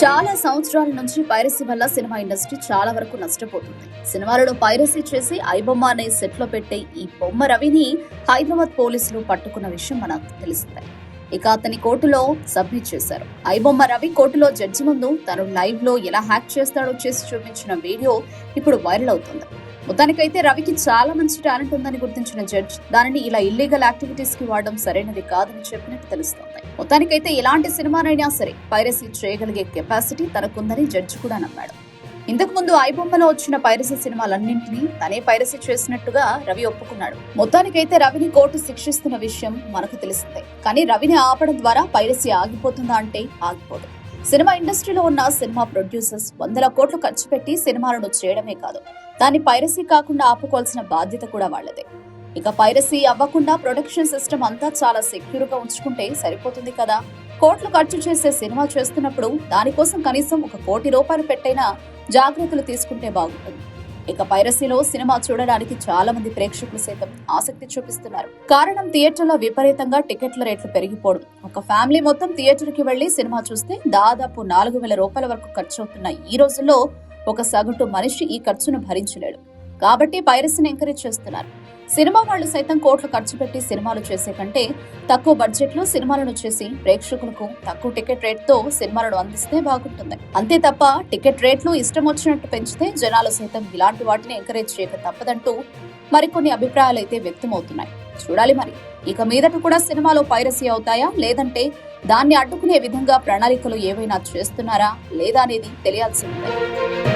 చాలా సంవత్సరాల నుంచి పైరసీ వల్ల సినిమా ఇండస్ట్రీ చాలా వరకు నష్టపోతుంది. సినిమాలలో పైరసీ చేసి ఐబొమ్మ అనే సెట్ లో పెట్టే ఈ బొమ్మ రవిని హైదరాబాద్ పోలీసులు పట్టుకున్న విషయం మనకు తెలిసిందే. ఇక అతని కోర్టులో సబ్మిట్ చేశారు. ఐబొమ్మ రవి కోర్టులో జడ్జి ముందు తను లైవ్ లో ఎలా హ్యాక్ చేస్తాడో చేసి చూపించిన వీడియో ఇప్పుడు వైరల్ అవుతుంది. మొత్తానికైతే రవికి చాలా మంచి టాలెంట్ ఉందని గుర్తించిన జడ్జ్ దానిని ఇలా ఇల్లీగల్ యాక్టివిటీస్ కి వాడడం సరైనది కాదని చెప్పినట్టు తెలుస్తోంది. మొత్తానికైతే ఎలాంటి సినిమానైనా సరే పైరసీ చేయగలిగే కెపాసిటీ తనకుందని జడ్జి కూడా నమ్మాడు. ఇంతకు ముందు ఐబొమ్మలో వచ్చిన పైరసీ సినిమాలన్నింటినీ తనే పైరసీ చేసినట్టుగా రవి ఒప్పుకున్నాడు. మొత్తానికైతే రవిని కోర్టు శిక్షిస్తున్న విషయం మనకు తెలిసిందే. కానీ రవిని ఆపడం ద్వారా పైరసీ ఆగిపోతుందా అంటే ఆగిపోదు. సినిమా ఇండస్ట్రీలో ఉన్న సినిమా ప్రొడ్యూసర్స్ వందల కోట్లు ఖర్చు పెట్టి సినిమాలను చేయడమే కాదు, దాన్ని పైరసీ కాకుండా ఆపుకోవాల్సిన బాధ్యత కూడా వాళ్లదే. ఇక పైరసీ అవ్వకుండా ప్రొడక్షన్ సిస్టమ్ అంతా చాలా సెక్యూర్ గా ఉంచుకుంటే సరిపోతుంది కదా. కోట్లు ఖర్చు చేసే సినిమా చేస్తున్నప్పుడు దానికోసం కనీసం ₹1 కోటి పెట్టైనా జాగ్రత్తలు తీసుకుంటే బాగుంటుంది. ఇక పైరసీలో సినిమా చూడడానికి చాలా మంది ప్రేక్షకులు సైతం ఆసక్తి చూపిస్తున్నారు. కారణం థియేటర్లో విపరీతంగా టికెట్ల రేట్లు పెరిగిపోవడం. ఒక ఫ్యామిలీ మొత్తం థియేటర్ కి వెళ్లి సినిమా చూస్తే దాదాపు ₹4,000 వరకు ఖర్చు అవుతున్న ఈ రోజుల్లో ఒక సగటు మనిషి ఈ ఖర్చును భరించలేడు. కాబట్టి పైరసీని ఎంకరేజ్ చేస్తున్నారు. సినిమా వాళ్లు సైతం కోట్లు ఖర్చు పెట్టి సినిమాలు చేసే కంటే తక్కువ బడ్జెట్ లో సినిమాలను చేసి ప్రేక్షకులకు తక్కువ టికెట్ రేట్ తో సినిమాలను అందిస్తే బాగుంటుంది. అంతే తప్ప టికెట్ రేట్లు ఇష్టం వచ్చినట్టు పెంచితే జనాలు సైతం ఇలాంటి వాటిని ఎంకరేజ్ చేయక తప్పదంటూ మరికొన్ని అభిప్రాయాలు అయితే వ్యక్తమవుతున్నాయి. చూడాలి మరి ఇక మీదట కూడా సినిమాలో పైరసీ అవుతాయా, లేదంటే దాన్ని అడ్డుకునే విధంగా ప్రణాళికలు ఏవైనా చేస్తున్నారా లేదా అనేది తెలియాల్సి ఉంది.